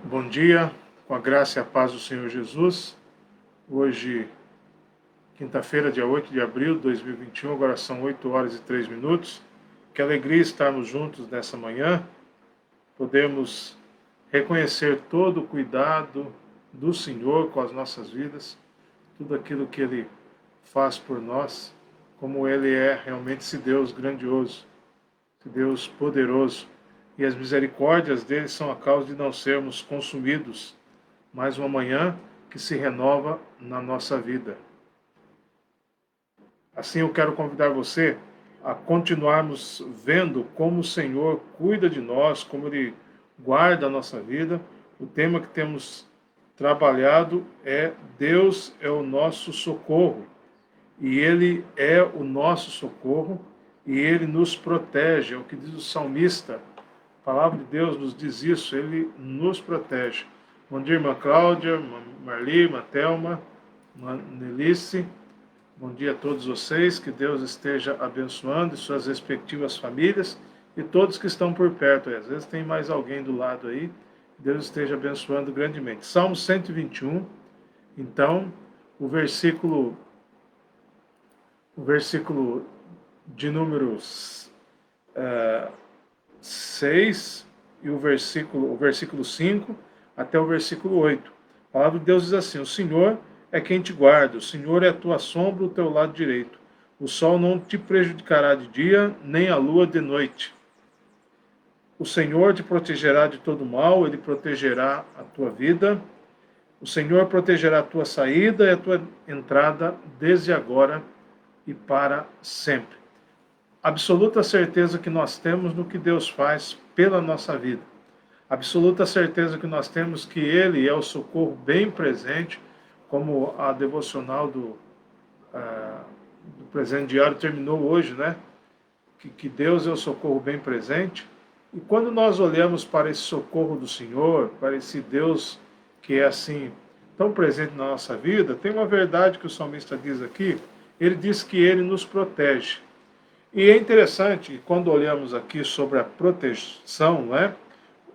Bom dia, com a graça e a paz do Senhor Jesus. Hoje, quinta-feira, dia 8 de abril de 2021, agora são 8 horas e 3 minutos. Que alegria estarmos juntos nessa manhã. Podemos reconhecer todo o cuidado do Senhor com as nossas vidas, tudo aquilo que Ele faz por nós, como Ele é realmente esse Deus grandioso, esse Deus poderoso. E as misericórdias dele são a causa de não sermos consumidos. Mais uma manhã que se renova na nossa vida. Assim eu quero convidar você a continuarmos vendo como o Senhor cuida de nós, como Ele guarda a nossa vida. O tema que temos trabalhado é Deus é o nosso socorro. E Ele é o nosso socorro e Ele nos protege. É o que diz o salmista. A palavra de Deus nos diz isso, Ele nos protege. Bom dia, irmã Cláudia, Marli, irmã Thelma, irmã Nelice. Bom dia a todos vocês, que Deus esteja abençoando e suas respectivas famílias e todos que estão por perto. Às vezes tem mais alguém do lado aí, Deus esteja abençoando grandemente. Salmo 121, então, o versículo de números 6 e o versículo 5 até o versículo 8. A palavra de Deus diz assim: o Senhor é quem te guarda, o Senhor é a tua sombra, o teu lado direito. O sol não te prejudicará de dia, nem a lua de noite. O Senhor te protegerá de todo mal, Ele protegerá a tua vida. O Senhor protegerá a tua saída e a tua entrada desde agora e para sempre. Absoluta certeza que nós temos no que Deus faz pela nossa vida. Absoluta certeza que nós temos que Ele é o socorro bem presente, como a devocional do presente diário terminou hoje, né? Que Deus é o socorro bem presente. E quando nós olhamos para esse socorro do Senhor, para esse Deus que é assim tão presente na nossa vida, tem uma verdade que o salmista diz aqui. Ele diz que Ele nos protege. E é interessante que quando olhamos aqui sobre a proteção, né?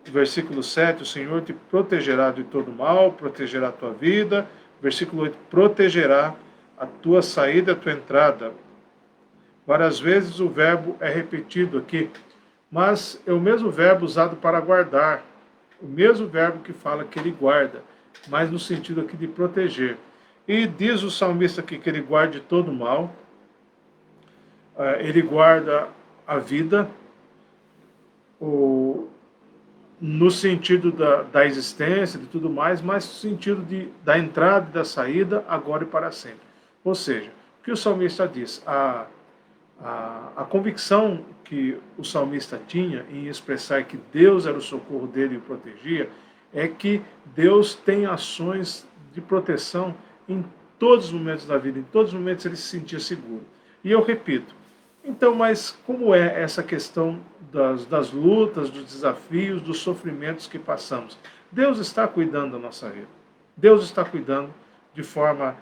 Versículo 7, o Senhor te protegerá de todo mal, protegerá a tua vida. Versículo 8, protegerá a tua saída e a tua entrada. Várias vezes o verbo é repetido aqui, mas é o mesmo verbo usado para guardar. O mesmo verbo que fala que Ele guarda, mas no sentido aqui de proteger. E diz o salmista aqui que Ele guarda de todo mal. Ele guarda a vida, no sentido da existência, de tudo mais, mas no sentido da entrada e da saída, agora e para sempre. Ou seja, o que o salmista diz? A convicção que o salmista tinha em expressar que Deus era o socorro dele e o protegia, é que Deus tem ações de proteção em todos os momentos da vida, em todos os momentos ele se sentia seguro. E eu repito, então, mas como é essa questão das lutas, dos desafios, dos sofrimentos que passamos? Deus está cuidando da nossa vida. Deus está cuidando de forma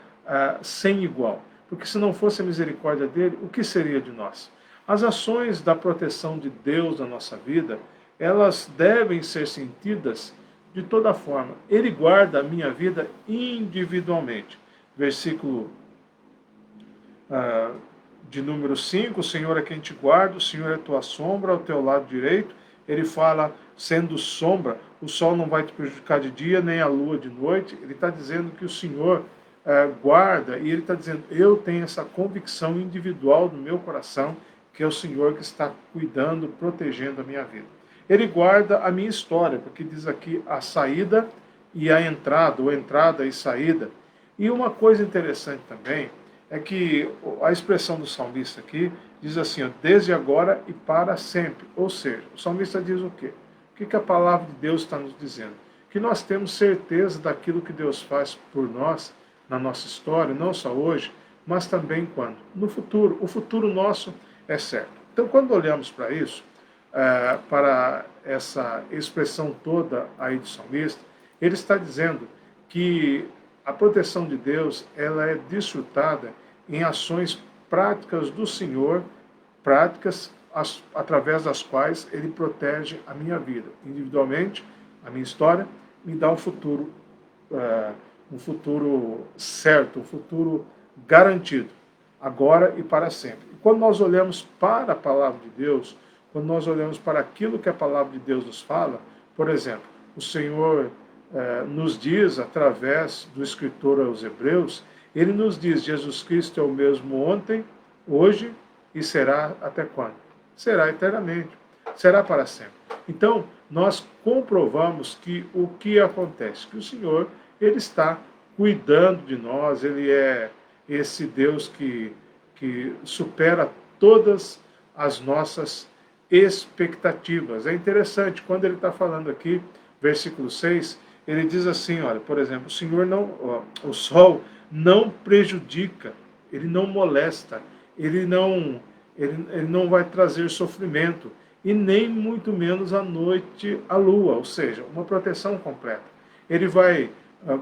sem igual. Porque se não fosse a misericórdia dele, o que seria de nós? As ações da proteção de Deus na nossa vida, elas devem ser sentidas de toda forma. Ele guarda a minha vida individualmente. Versículo de número 5, o Senhor é quem te guarda, o Senhor é tua sombra ao teu lado direito. Ele fala, sendo sombra, o sol não vai te prejudicar de dia, nem a lua de noite. Ele está dizendo que o Senhor guarda, e ele está dizendo, eu tenho essa convicção individual no meu coração, que é o Senhor que está cuidando, protegendo a minha vida. Ele guarda a minha história, porque diz aqui a saída e a entrada, ou entrada e saída. E uma coisa interessante também, é que a expressão do salmista aqui diz assim, ó, desde agora e para sempre. Ou seja, o salmista diz o quê? O que a palavra de Deus está nos dizendo? Que nós temos certeza daquilo que Deus faz por nós, na nossa história, não só hoje, mas também quando? No futuro. O futuro nosso é certo. Então, quando olhamos para isso, para essa expressão toda aí do salmista, ele está dizendo que a proteção de Deus, ela é desfrutada em ações práticas do Senhor, práticas através das quais Ele protege a minha vida, individualmente, a minha história, me dá um futuro certo, um futuro garantido, agora e para sempre. E quando nós olhamos para a palavra de Deus, quando nós olhamos para aquilo que a palavra de Deus nos fala, por exemplo, o Senhor nos diz, através do escritor aos Hebreus, ele nos diz, Jesus Cristo é o mesmo ontem, hoje e será até quando? Será eternamente, será para sempre. Então, nós comprovamos que o que acontece? Que o Senhor, ele está cuidando de nós, ele é esse Deus que supera todas as nossas expectativas. É interessante, quando ele está falando aqui, versículo 6, ele diz assim, olha, por exemplo, o Senhor não, o sol não prejudica, ele não molesta, ele não vai trazer sofrimento, e nem muito menos à noite a lua, ou seja, uma proteção completa. Ele vai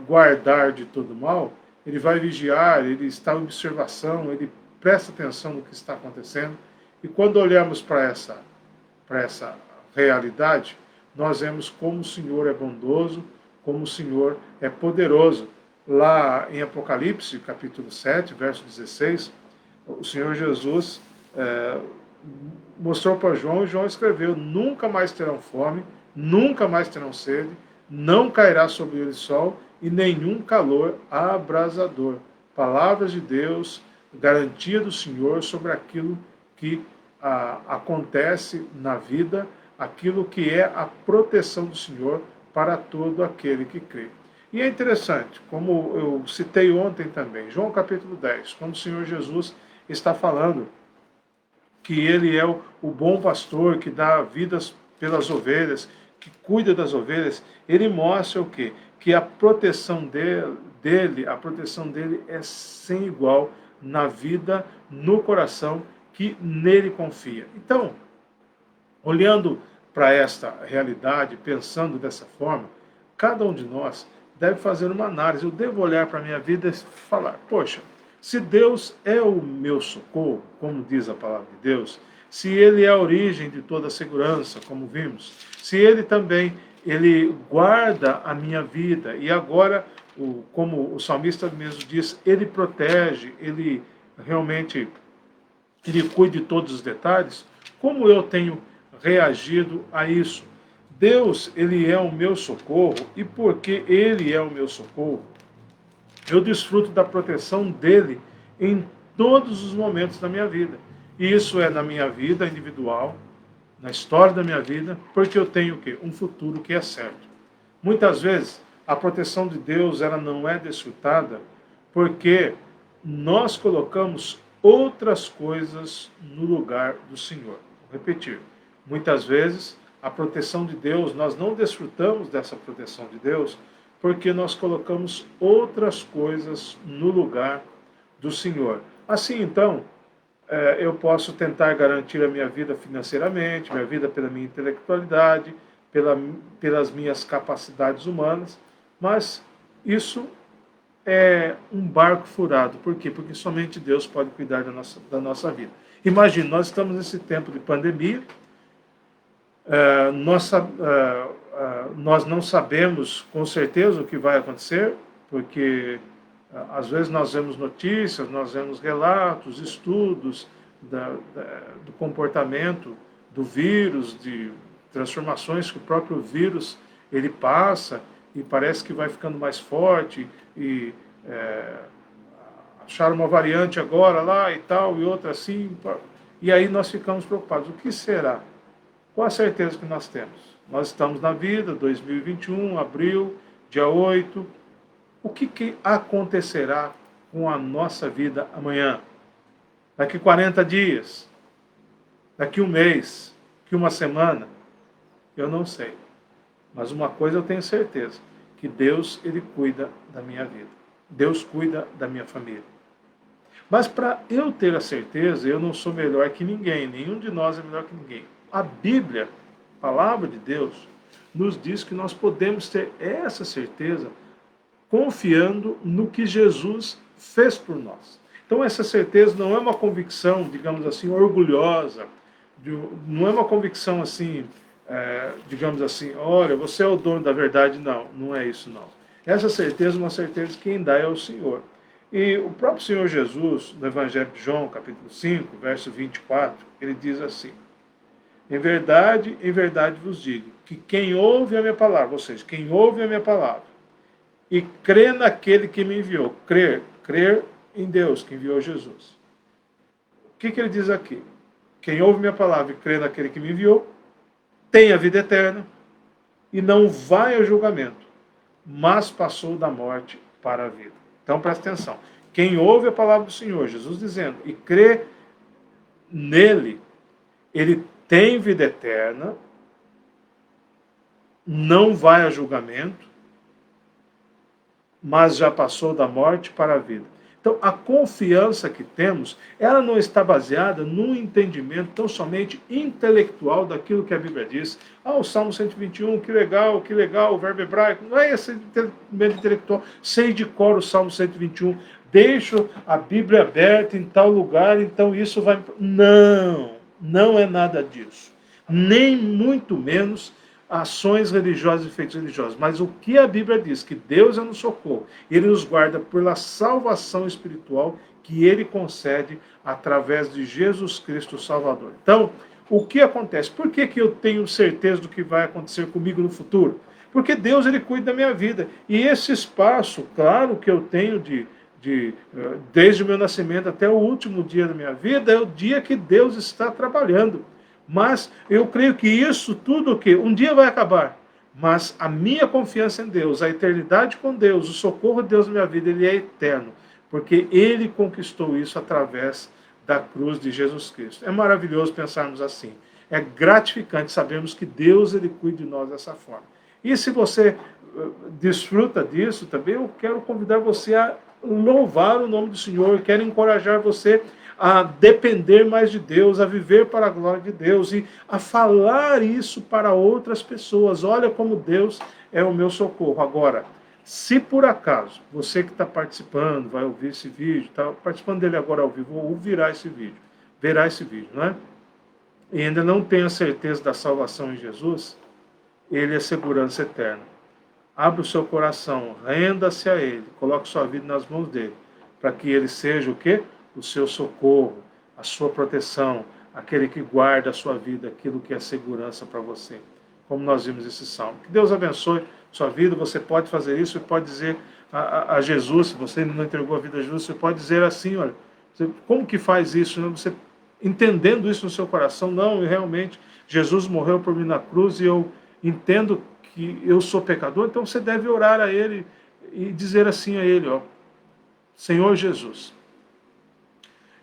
guardar de todo mal, ele vai vigiar, ele está em observação, ele presta atenção no que está acontecendo, e quando olhamos para essa realidade, nós vemos como o Senhor é bondoso, como o Senhor é poderoso. Lá em Apocalipse, capítulo 7, verso 16, o Senhor Jesus mostrou para João, e João escreveu, nunca mais terão fome, nunca mais terão sede, não cairá sobre eles sol, e nenhum calor abrasador. Palavras de Deus, garantia do Senhor sobre aquilo que acontece na vida, aquilo que é a proteção do Senhor para todo aquele que crê. E é interessante, como eu citei ontem também, João capítulo 10, quando o Senhor Jesus está falando que ele é o bom pastor, que dá vidas pelas ovelhas, que cuida das ovelhas, ele mostra o quê? Que a proteção dele é sem igual na vida, no coração que nele confia. Então, olhando para esta realidade, pensando dessa forma, cada um de nós deve fazer uma análise. Eu devo olhar para a minha vida e falar, poxa, se Deus é o meu socorro, como diz a palavra de Deus, se Ele é a origem de toda a segurança, como vimos, se Ele também Ele guarda a minha vida, e agora, como o salmista mesmo diz, Ele protege, Ele realmente Ele cuida de todos os detalhes, como eu tenho reagido a isso? Deus, Ele é o meu socorro, e porque Ele é o meu socorro, eu desfruto da proteção dele em todos os momentos da minha vida. E isso é na minha vida individual, na história da minha vida, porque eu tenho o quê? Um futuro que é certo. Muitas vezes, a proteção de Deus ela não é desfrutada porque nós colocamos outras coisas no lugar do Senhor. Vou repetir. Muitas vezes, a proteção de Deus, nós não desfrutamos dessa proteção de Deus porque nós colocamos outras coisas no lugar do Senhor. Assim, então, eu posso tentar garantir a minha vida financeiramente, minha vida pela minha intelectualidade, pelas minhas capacidades humanas, mas isso é um barco furado. Por quê? Porque somente Deus pode cuidar da nossa vida. Imagine, nós estamos nesse tempo de pandemia, nós não sabemos com certeza o que vai acontecer, porque às vezes nós vemos notícias, nós vemos relatos, estudos do comportamento do vírus, de transformações que o próprio vírus ele passa, e parece que vai ficando mais forte, e acharam uma variante agora lá e tal, e outra assim, e aí nós ficamos preocupados. O que será? Qual a certeza que nós temos? Nós estamos na vida, 2021, abril, dia 8. O que acontecerá com a nossa vida amanhã? Daqui 40 dias? Daqui um mês? Daqui uma semana? Eu não sei. Mas uma coisa eu tenho certeza, que Deus, Ele cuida da minha vida. Deus cuida da minha família. Mas para eu ter a certeza, eu não sou melhor que ninguém, nenhum de nós é melhor que ninguém. A Bíblia, a palavra de Deus, nos diz que nós podemos ter essa certeza confiando no que Jesus fez por nós. Então essa certeza não é uma convicção, digamos assim, orgulhosa, não é uma convicção assim, digamos assim, olha, você é o dono da verdade. Não, não é isso não. Essa certeza é uma certeza que quem dá é o Senhor. E o próprio Senhor Jesus, no Evangelho de João, capítulo 5, verso 24, ele diz assim: em verdade vos digo, que quem ouve a minha palavra, ou seja, quem ouve a minha palavra, e crê naquele que me enviou, crer em Deus que enviou Jesus. O que ele diz aqui? Quem ouve minha palavra e crê naquele que me enviou, tem a vida eterna e não vai ao julgamento, mas passou da morte para a vida. Então presta atenção. Quem ouve a palavra do Senhor, Jesus dizendo, e crê nele, ele tem vida eterna, não vai a julgamento, mas já passou da morte para a vida. Então, a confiança que temos, ela não está baseada num entendimento tão somente intelectual daquilo que a Bíblia diz. O Salmo 121, que legal, o verbo hebraico. Não é esse entendimento intelectual. Sei de cor o Salmo 121. Deixo a Bíblia aberta em tal lugar, então isso vai... Não, não é nada disso. Nem muito menos ações religiosas e feitos religiosos. Mas o que a Bíblia diz? Que Deus é no socorro. Ele nos guarda pela salvação espiritual que Ele concede através de Jesus Cristo o Salvador. Então, o que acontece? Por que eu tenho certeza do que vai acontecer comigo no futuro? Porque Deus, Ele cuida da minha vida. E esse espaço, claro, que eu tenho desde o meu nascimento até o último dia da minha vida, é o dia que Deus está trabalhando. Mas eu creio que isso tudo que um dia vai acabar. Mas a minha confiança em Deus, a eternidade com Deus, o socorro de Deus na minha vida, ele é eterno. Porque Ele conquistou isso através da cruz de Jesus Cristo. É maravilhoso pensarmos assim. É gratificante sabermos que Deus, Ele cuida de nós dessa forma. E se você desfruta disso também, eu quero convidar você a louvar o nome do Senhor. Eu quero encorajar você a depender mais de Deus, a viver para a glória de Deus e a falar isso para outras pessoas. Olha como Deus é o meu socorro. Agora, se por acaso você que está participando, vai ouvir esse vídeo, está participando dele agora ao vivo, ou verá esse vídeo, não é? E ainda não tem a certeza da salvação em Jesus, Ele é segurança eterna. Abra o seu coração, renda-se a Ele, coloque sua vida nas mãos dEle, para que Ele seja o quê? O seu socorro, a sua proteção, aquele que guarda a sua vida, aquilo que é segurança para você. Como nós vimos esse salmo. Que Deus abençoe sua vida, você pode fazer isso, e pode dizer a Jesus, se você não entregou a vida a Jesus, você pode dizer assim, olha, como que faz isso? Você entendendo isso no seu coração, não, realmente, Jesus morreu por mim na cruz e eu entendo que eu sou pecador, então você deve orar a Ele e dizer assim a Ele, ó, Senhor Jesus,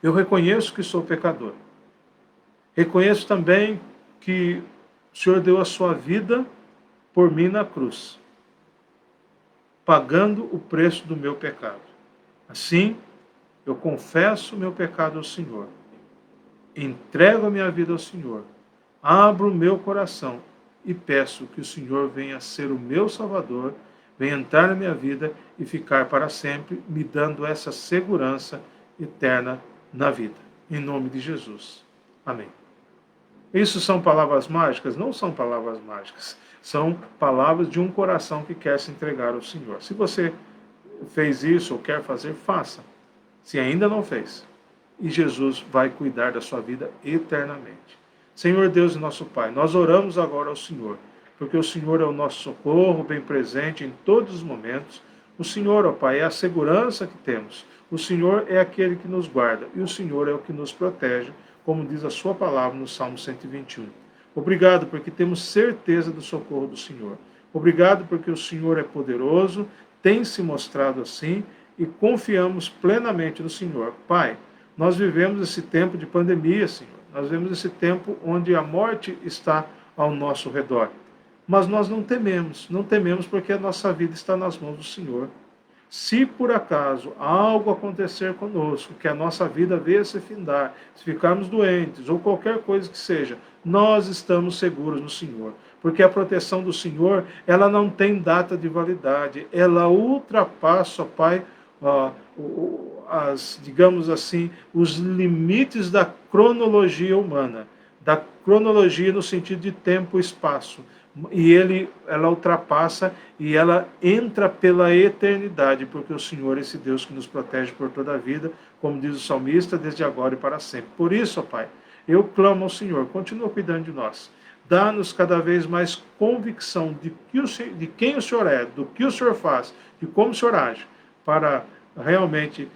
eu reconheço que sou pecador. Reconheço também que o Senhor deu a sua vida por mim na cruz, pagando o preço do meu pecado. Assim, eu confesso o meu pecado ao Senhor, entrego a minha vida ao Senhor, abro o meu coração e peço que o Senhor venha ser o meu Salvador, venha entrar na minha vida e ficar para sempre, me dando essa segurança eterna na vida. Em nome de Jesus. Amém. Isso são palavras mágicas? Não são palavras mágicas. São palavras de um coração que quer se entregar ao Senhor. Se você fez isso ou quer fazer, faça. Se ainda não fez, e Jesus vai cuidar da sua vida eternamente. Senhor Deus e nosso Pai, nós oramos agora ao Senhor, porque o Senhor é o nosso socorro, bem presente em todos os momentos. O Senhor, ó Pai, é a segurança que temos. O Senhor é aquele que nos guarda, e o Senhor é o que nos protege, como diz a sua palavra no Salmo 121. Obrigado porque temos certeza do socorro do Senhor. Obrigado porque o Senhor é poderoso, tem se mostrado assim, e confiamos plenamente no Senhor. Pai, nós vivemos esse tempo de pandemia, Senhor. Nós vivemos esse tempo onde a morte está ao nosso redor. Mas nós não tememos porque a nossa vida está nas mãos do Senhor. Se por acaso algo acontecer conosco, que a nossa vida venha se findar, se ficarmos doentes ou qualquer coisa que seja, nós estamos seguros no Senhor. Porque a proteção do Senhor, ela não tem data de validade, ela ultrapassa, ó Pai, digamos assim, os limites da cronologia humana. da cronologia no sentido de tempo e espaço. E ela ultrapassa e ela entra pela eternidade, porque o Senhor é esse Deus que nos protege por toda a vida, como diz o salmista, desde agora e para sempre. Por isso, ó Pai, eu clamo ao Senhor, continua cuidando de nós. Dá-nos cada vez mais convicção de quem o Senhor é, do que o Senhor faz, de como o Senhor age, para realmente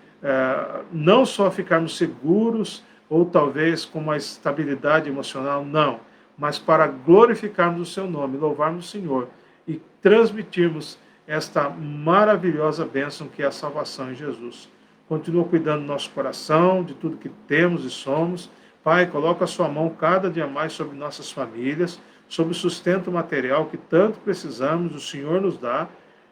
não só ficarmos seguros, ou talvez com uma estabilidade emocional, não, mas para glorificarmos o seu nome, louvarmos o Senhor e transmitirmos esta maravilhosa bênção que é a salvação em Jesus. Continua cuidando do nosso coração, de tudo que temos e somos. Pai, coloca a sua mão cada dia mais sobre nossas famílias, sobre o sustento material que tanto precisamos, o Senhor nos dá.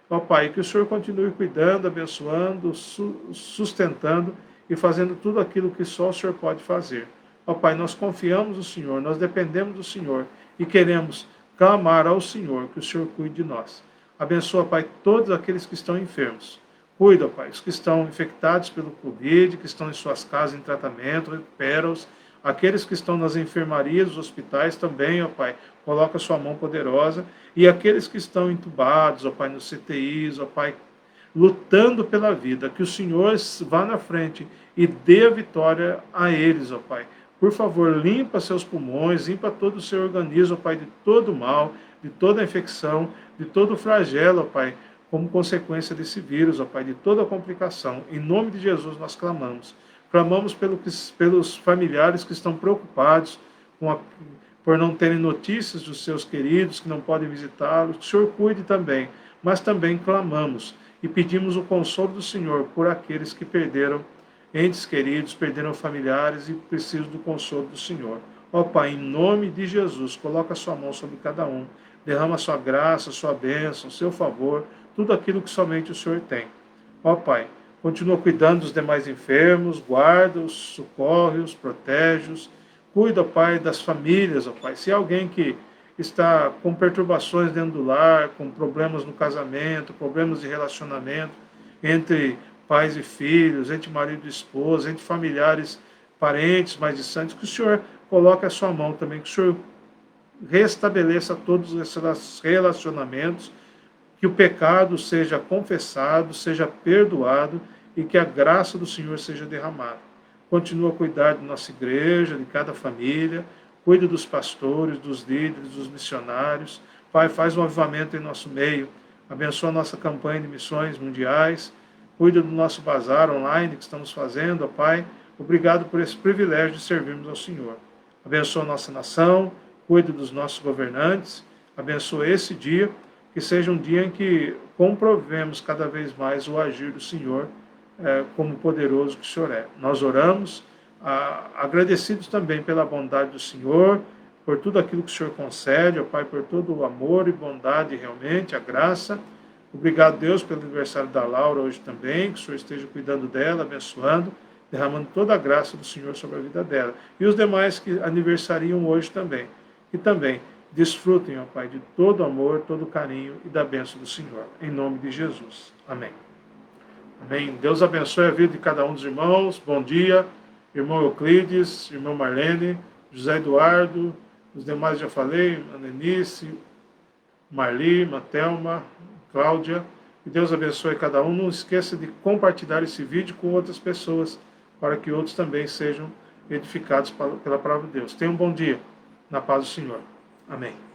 Ó Pai, que o Senhor continue cuidando, abençoando, sustentando e fazendo tudo aquilo que só o Senhor pode fazer. Ó Pai, nós confiamos no Senhor, nós dependemos do Senhor e queremos clamar ao Senhor que o Senhor cuide de nós. Abençoa, Pai, todos aqueles que estão enfermos. Cuida, Pai, os que estão infectados pelo Covid, que estão em suas casas em tratamento, recupera-os. Aqueles que estão nas enfermarias, nos hospitais também, ó Pai, coloca a sua mão poderosa. E aqueles que estão entubados, ó Pai, nos CTIs, ó Pai, lutando pela vida, que o Senhor vá na frente e dê a vitória a eles, ó Pai. Por favor, limpa seus pulmões, limpa todo o seu organismo, ó Pai, de todo o mal, de toda a infecção, de todo o flagelo, ó Pai, como consequência desse vírus, ó Pai, de toda a complicação. Em nome de Jesus nós clamamos. Clamamos pelos familiares que estão preocupados por não terem notícias dos seus queridos, que não podem visitá-los. Que o Senhor cuide também. Mas também clamamos e pedimos o consolo do Senhor por aqueles que perderam entes queridos, perderam familiares e precisam do consolo do Senhor. Ó Pai, em nome de Jesus, coloca a sua mão sobre cada um. Derrama a sua graça, a sua bênção, o seu favor, tudo aquilo que somente o Senhor tem. Ó Pai, continua cuidando dos demais enfermos, guarda-os, socorre-os, protege-os. Cuida, Pai, das famílias, ó Pai. Se há alguém que está com perturbações dentro do lar, com problemas no casamento, problemas de relacionamento entre pais e filhos, entre marido e esposa, entre familiares, parentes mais distantes, que o Senhor coloque a sua mão também, que o Senhor restabeleça todos esses relacionamentos, que o pecado seja confessado, seja perdoado e que a graça do Senhor seja derramada. Continua a cuidar da nossa igreja, de cada família, cuida dos pastores, dos líderes, dos missionários. Pai, faz um avivamento em nosso meio, abençoa a nossa campanha de missões mundiais, cuida do nosso bazar online que estamos fazendo, ó Pai. Obrigado por esse privilégio de servirmos ao Senhor. Abençoa a nossa nação, cuida dos nossos governantes, abençoa esse dia, que seja um dia em que comprovemos cada vez mais o agir do Senhor como poderoso que o Senhor é. Nós oramos, agradecidos também pela bondade do Senhor, por tudo aquilo que o Senhor concede, ó Pai, por todo o amor e bondade realmente, a graça. Obrigado, Deus, pelo aniversário da Laura hoje também, que o Senhor esteja cuidando dela, abençoando, derramando toda a graça do Senhor sobre a vida dela. E os demais que aniversariam hoje também, que também desfrutem, ó Pai, de todo o amor, todo o carinho e da bênção do Senhor. Em nome de Jesus. Amém. Amém. Deus abençoe a vida de cada um dos irmãos. Bom dia, irmão Euclides, irmão Marlene, José Eduardo, os demais já falei, Anenice, Marli, Matelma, Cláudia. Que Deus abençoe cada um. Não esqueça de compartilhar esse vídeo com outras pessoas, para que outros também sejam edificados pela palavra de Deus. Tenha um bom dia, na paz do Senhor. Amém.